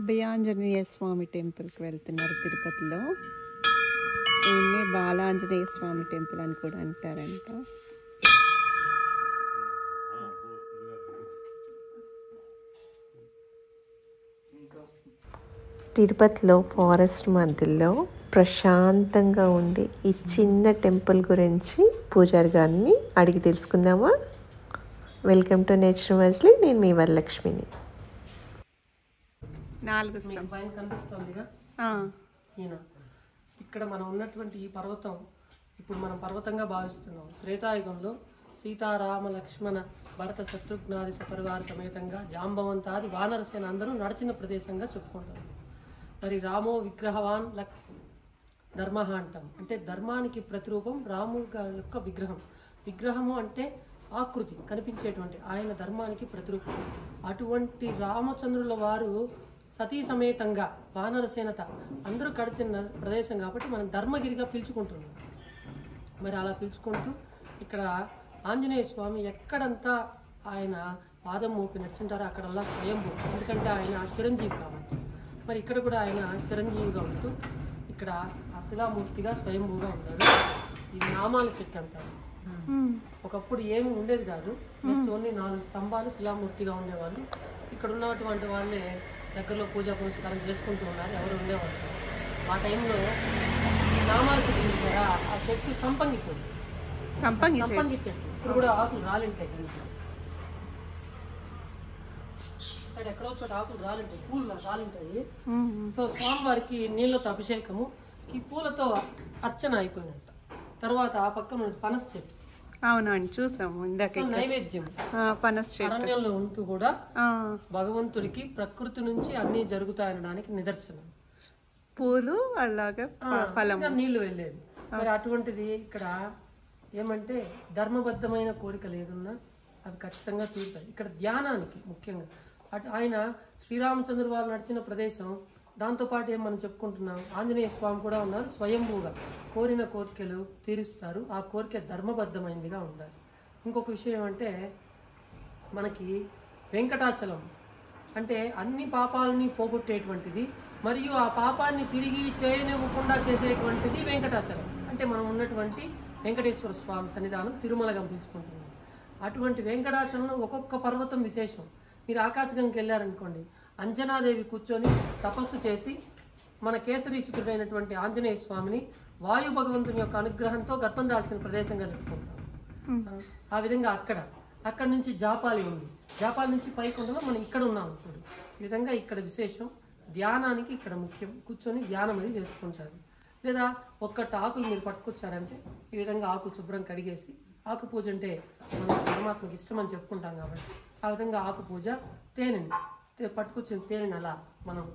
అభయాంజనేయ స్వామి టెంపుల్కి వెళ్తున్నారు తిరుపతిలో. దీన్నే బాలాంజనేయ స్వామి టెంపుల్ అని కూడా అంటారంట. తిరుపతిలో ఫారెస్ట్ మధ్యలో ప్రశాంతంగా ఉండే ఈ చిన్న టెంపుల్ గురించి పూజారి గారిని అడిగి తెలుసుకుందామా? Welcome to nature Majili. నేను మీ వరలక్ష్మిని. 4 పైన కనిపిస్తుందిగా ఈయన. ఇక్కడ మనం ఉన్నటువంటి ఈ పర్వతం ఇప్పుడు మనం పర్వతంగా భావిస్తున్నాం. త్రేతాయుగంలో సీతారామ లక్ష్మణ భరత శత్రుఘ్నాది సపరివార సమేతంగా జాంబవంతాది వానరసేన అందరూ నడిచిన ప్రదేశంగా చెప్పుకుంటారు. మరి రామో విగ్రహవాన్ ధర్మ అంటాం. అంటే ధర్మానికి ప్రతిరూపం రాముడు గారి యొక్క విగ్రహం. విగ్రహము అంటే ఆకృతి కనిపించేటువంటి, ఆయన ధర్మానికి ప్రతిరూపం. అటువంటి రామచంద్రుల వారు సతీ సమేతంగా వానరసేనత అందరూ కడిచిన ప్రదేశం కాబట్టి మనం ధర్మగిరిగా పిలుచుకుంటున్నాం. మరి అలా పిలుచుకుంటూ ఇక్కడ ఆంజనేయ స్వామి ఎక్కడంతా ఆయన పాదం మోపి నడుచుంటారో అక్కడల్లా స్వయంభూ. ఎందుకంటే ఆయన చిరంజీవి కాబట్టి. మరి ఇక్కడ కూడా ఆయన చిరంజీవిగా ఉంటూ ఇక్కడ ఆ శిలామూర్తిగా స్వయంభూగా ఉన్నారు. ఇది నామాల చెట్టు అంటారు. ఒకప్పుడు ఏమి ఉండేది కాదు, జస్ట్ ఓన్లీ 4 స్తంభాలు శిలామూర్తిగా ఉండేవాళ్ళు. ఇక్కడ ఉన్నటువంటి వాళ్ళే దగ్గరలో పూజా పునస్కారం చేసుకుంటూ ఉన్నారు, ఎవరు ఉండేవాళ్ళు. ఆ టైంలో నామాల చెట్టు చూసారా, ఆ చెట్టు సంపంగి చెట్టు. ఇప్పుడు కూడా ఆకులు రాలింటాయి. సైడ్ ఎక్కడో చోట ఆకులు రాలింటాయి, పూలు రాలింటాయి. సో స్వామివారికి నీళ్ళతో అభిషేకము, ఈ పూలతో అర్చన అయిపోయినట్ట. తర్వాత ఆ పక్కన పనస చెట్టు. అవునండి, చూసాము ఇందాక. నైవేద్యం పనస చెట్టు. అరణ్యంలో ఉంటూ కూడా భగవంతుడికి ప్రకృతి నుంచి అన్ని జరుగుతాయనడానికి నిదర్శనం. పూలు అలాగే ఫలం, నీళ్లు వెళ్ళేది. మరి అటువంటిది ఇక్కడ ఏమంటే ధర్మబద్ధమైన కోరికలు ఏదున్నా అవి ఖచ్చితంగా తీరుతాయి. ఇక్కడ ధ్యానానికి ముఖ్యంగా ఆయన శ్రీరామచంద్ర వారు నడిచిన ప్రదేశం. దాంతోపాటు ఏం మనం చెప్పుకుంటున్నాం, ఆంజనేయ స్వామి కూడా ఉన్నారు స్వయంభూగా. కోరిన కోరికలు తీరుస్తారు, ఆ కోరిక ధర్మబద్ధమైనదిగా ఉండాలి. ఇంకొక విషయం ఏమంటే మనకి వెంకటాచలం అంటే అన్ని పాపాలని పోగొట్టేటువంటిది, మరియు ఆ పాపాన్ని తిరిగి చేయనివ్వకుండా చేసేటువంటిది వెంకటాచలం. అంటే మనం ఉన్నటువంటి వెంకటేశ్వర స్వామి సన్నిధానం తిరుమలగా పిలుచుకుంటున్నాం. అటువంటి వెంకటాచలంలో ఒక్కొక్క పర్వతం విశేషం. మీరు ఆకాశగంగకి వెళ్ళారనుకోండి, అంజనాదేవి కూర్చొని తపస్సు చేసి మన కేసరీచుతుడైనటువంటి ఆంజనేయ స్వామిని వాయు భగవంతుని యొక్క అనుగ్రహంతో గర్భం దాల్చిన ప్రదేశంగా చెప్పుకుంటాం. ఆ విధంగా అక్కడ నుంచి జాపాలి ఉంది, జాపాలి నుంచి పైకొండలో మనం ఇక్కడ ఉన్నాం. ఇప్పుడు ఈ విధంగా ఇక్కడ విశేషం. ధ్యానానికి ఇక్కడ ముఖ్యం, కూర్చొని ధ్యానం అది చేసుకుంటారు. లేదా ఒక్కటి ఆకులు మీరు పట్టుకొచ్చారంటే ఈ విధంగా ఆకు శుభ్రం కడిగేసి, ఆకు పూజ అంటే మనం పరమాత్మకి ఇష్టం అని చెప్పుకుంటాం కాబట్టి ఆ విధంగా ఆకు పూజ, తేనెని పట్టుకొచ్చిన తేనెని అలా మనం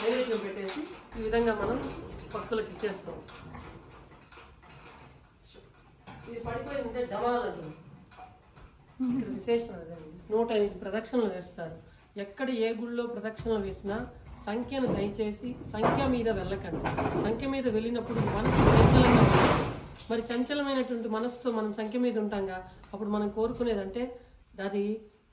నైవేద్యం పెట్టేసి ఈ విధంగా మనం భక్తులకు ఇచ్చేస్తాం. ఇది పడిపోయిందంటే డమాల్ అంటుంది. ఇక్కడ విశేషం అదండి. 108 ప్రదక్షిణలు వేస్తారు. ఎక్కడ ఏ గుళ్ళో ప్రదక్షిణలు వేసినా సంఖ్యను దయచేసి సంఖ్య మీద వెళ్ళకండి. సంఖ్య మీద వెళ్ళినప్పుడు మనసు చంచలంగా ఉంటుంది. మరి చంచలమైనటువంటి మనసుతో మనం సంఖ్య మీద ఉంటాంగా, అప్పుడు మనం కోరుకునేదంటే అది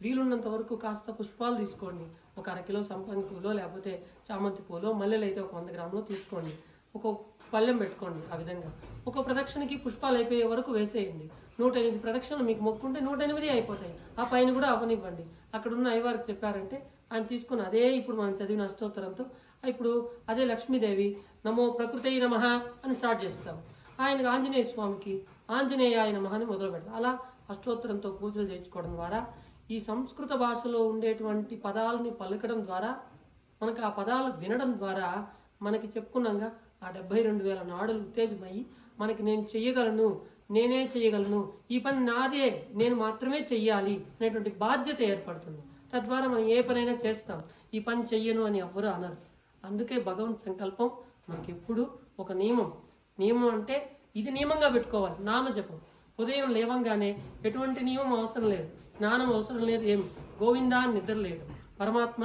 వీలున్నంత వరకు కాస్త పుష్పాలు తీసుకోండి. ఒక 1/2 కిలో సంపంగి పూలో లేకపోతే చామంతి పూలో, మల్లెలు అయితే ఒక 100 గ్రాములు తీసుకోండి. ఒక పళ్ళెం పెట్టుకోండి. ఆ విధంగా ఒక ప్రదక్షిణకి పుష్పాలు అయిపోయే వరకు వేసేయండి. 108 ప్రదక్షిణలు మీకు మొక్కుంటే 108 అయిపోతాయి. ఆ పైన కూడా అవనివ్వండి. అక్కడ ఉన్న అయ్యవారికి చెప్పారంటే ఆయన తీసుకుని అదే ఇప్పుడు మనం చదివిన అష్టోత్తరంతో ఇప్పుడు అదే లక్ష్మీదేవి నమో ప్రకృతై నమః అని స్టార్ట్ చేస్తాం. ఆయనకు ఆంజనేయ స్వామికి ఆంజనేయాయ నమః అని మొదలు పెడతాం. అలా అష్టోత్తరంతో పూజలు చేయించుకోవడం ద్వారా ఈ సంస్కృత భాషలో ఉండేటువంటి పదాలని పలకడం ద్వారా, మనకు ఆ పదాలు వినడం ద్వారా మనకి చెప్పుకున్నాగా ఆ 72,000 నాడులు ఉత్తేజమయ్యి మనకి నేను చెయ్యగలను, నేనే చేయగలను, ఈ పని నాదే, నేను మాత్రమే చెయ్యాలి అనేటువంటి బాధ్యత ఏర్పడుతుంది. తద్వారా మనం ఏ పనైనా చేస్తాం. ఈ పని చెయ్యను అని ఎవ్వరూ అనరు. అందుకే భగవంత్ సంకల్పం మనకి ఎప్పుడు ఒక నియమం అంటే ఇది నియమంగా పెట్టుకోవాలి. నామజపం ఉదయం లేవంగానే ఎటువంటి నియమం అవసరం లేదు, స్నానం అవసరం లేదు, ఏమి గోవిందా అని నిద్ర లేడు. పరమాత్మ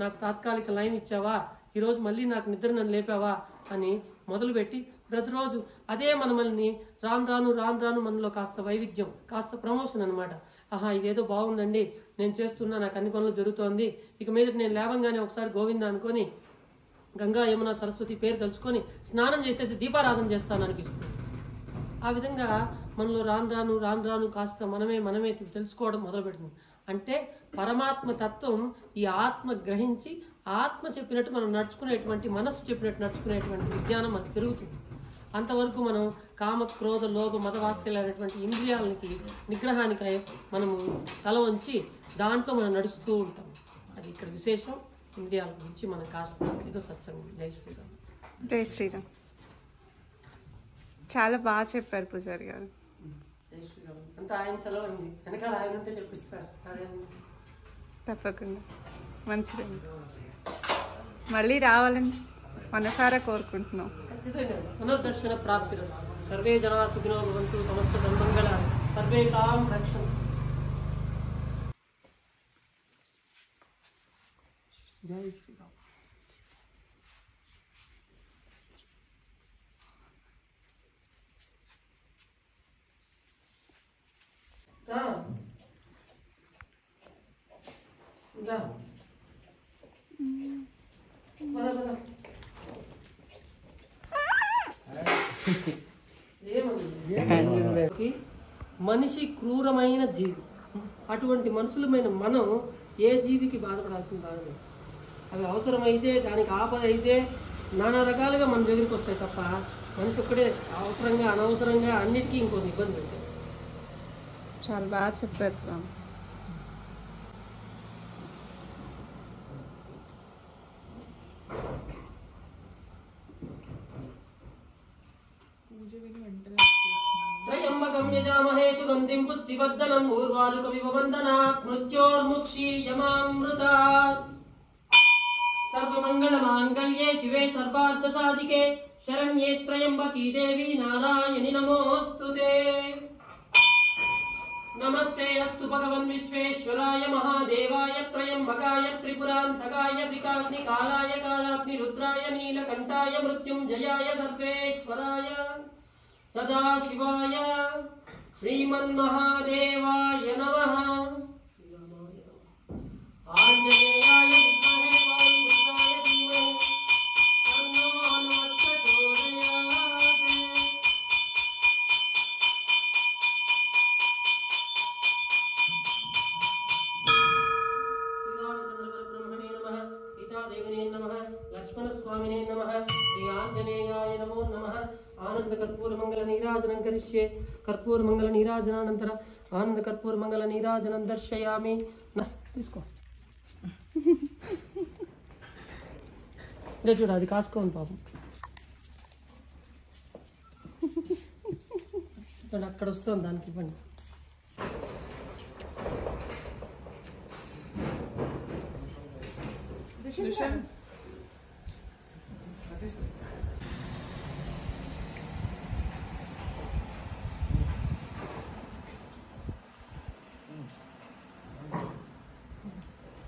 నాకు తాత్కాలిక లైన్ ఇచ్చావా, ఈరోజు మళ్ళీ నాకు నిద్ర నన్ను లేపావా అని మొదలుపెట్టి ప్రతిరోజు అదే మనల్ని రాను రాను రాను రాను మనలో కాస్త వైవిధ్యం, కాస్త ప్రమోషన్ అనమాట. ఆహా ఇదేదో బాగుందండి, నేను చేస్తున్నా, నాకు అన్ని పనులు జరుగుతోంది, ఇక మీద నేను లేవంగానే ఒకసారి గోవింద అనుకొని గంగా యమున సరస్వతి పేరు తలుచుకొని స్నానం చేసేసి దీపారాధన చేస్తాను అనిపిస్తుంది. ఆ విధంగా మనలో రాను రాను రాను రాను కాస్త మనమే తెలుసుకోవడం మొదలుపెడుతుంది. అంటే పరమాత్మ తత్వం ఈ ఆత్మ గ్రహించి ఆత్మ చెప్పినట్టు మనం నడుచుకునేటువంటి, మనస్సు చెప్పినట్టు నడుచుకునేటువంటి విజ్ఞానం మనకు పెరుగుతుంది. అంతవరకు మనం కామ క్రోధ లోభ మదవాత్సల్యాలనేటువంటి ఇంద్రియాలకి నిగ్రహానికి మనము తల వంచి దాంట్లో మనం నడుస్తూ ఉంటాం. అది ఇక్కడ విశేషం. ఇంద్రియాల గురించి మనం కాస్త ఏదో సత్సంగం. జై శ్రీరామ్. జై శ్రీరామ్. చాలా బాగా చెప్పారు పూజారి గారు. జై శ్రీరామ్. అంతా ఆయన చలవండి, వెనకాల ఆయన ఉంటే చెప్పిస్తారు. అదే తప్పకుండా మంచిదండి. మళ్ళీ రావాలని మనసారా కోరుకుంటున్నాం. ఖచ్చితంగా పునర్దర్శన ప్రాప్తి. సర్వే జనా సుఖినో భవంతు, సమస్త సన్మంగళ, సర్వేషాం రక్షణ. జై శ్రీరామ్. మనిషి క్రూరమైన జీవి. అటువంటి మనుషులమైన మనం ఏ జీవికి బాధపడాల్సిన బాధ లేదు. అవి అవసరమైతే, దానికి ఆపద అయితే నానా రకాలుగా మన దగ్గరికి వస్తాయి తప్ప మనిషి ఒక్కడే అవసరంగా అనవసరంగా అన్నిటికీ ఇంకొక ఇబ్బంది పెట్టారు. చాలా బాగా చెప్పారు స్వామి. త్రయంబకం యజామహే సుగంధిం పుష్టివర్ధనం ఊర్వారుకమివ వందనాత్ మృత్యోర్ముక్షీయమామృతాత్. సర్వమంగళమాంగళ్యే శివే సర్వార్థసాధికే శరణ్యే త్రయంబకీ దేవి నారాయణి నమోస్తుతే. నమస్తే అస్తు భగవన్ విశ్వేశ్వరాయ మహాదేవాయ త్రయంబకాయ త్రిపురాంతకాయ త్రికాగ్నికాలాయ కాలాగ్ని రుద్రాయ నీలకంఠాయ మృత్యుంజయాయ సర్వేశ్వరాయ సదాశివాయ శ్రీమన్మహాదేవాయ నమః. ఆంజనేయాయ విద్మహే వాయుపుత్రాయ ధీమహి తన్నో హనుమత్ ప్రచోదయాత్. శ్రీరామచంద్ర పరబ్రహ్మణే నమః. సీతాదేవినే నమః. లక్ష్మణస్వామినే నమః. శ్రీ ఆంజనేయాయ నమో నమః. ఆనంద కర్పూర మంగళ నీరాజనం కరిష్యే. కర్పూర మంగళ నీరాజనానంతర ఆనంద కర్పూర మంగళ నీరాజనం దర్శయామి. తీసుకో, ఇదే చూడ, అది కాసుకోండి పాపం. అక్కడ వస్తుంది, దానికి ఇవ్వండి.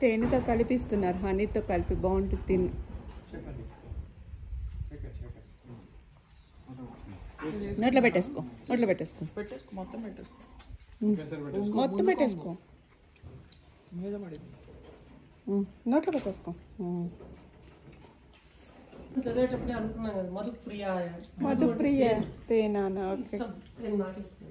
తేనెతో కలిపిస్తున్నారు, హనీతో కలిపి బాగుంటుంది తిని. నోట్లో పెట్టేసుకో, నోట్లో పెట్టేసుకో, మొత్తం పెట్టేసుకో, మొత్తం పెట్టేసుకో, నోట్లో పెట్టేసుకో. చదివేటప్పుడే అనుకున్నాం కదా, మధుప్రియ మధుప్రియ తేనా. ఓకే. ఇష్టం, నాకు ఇష్టం.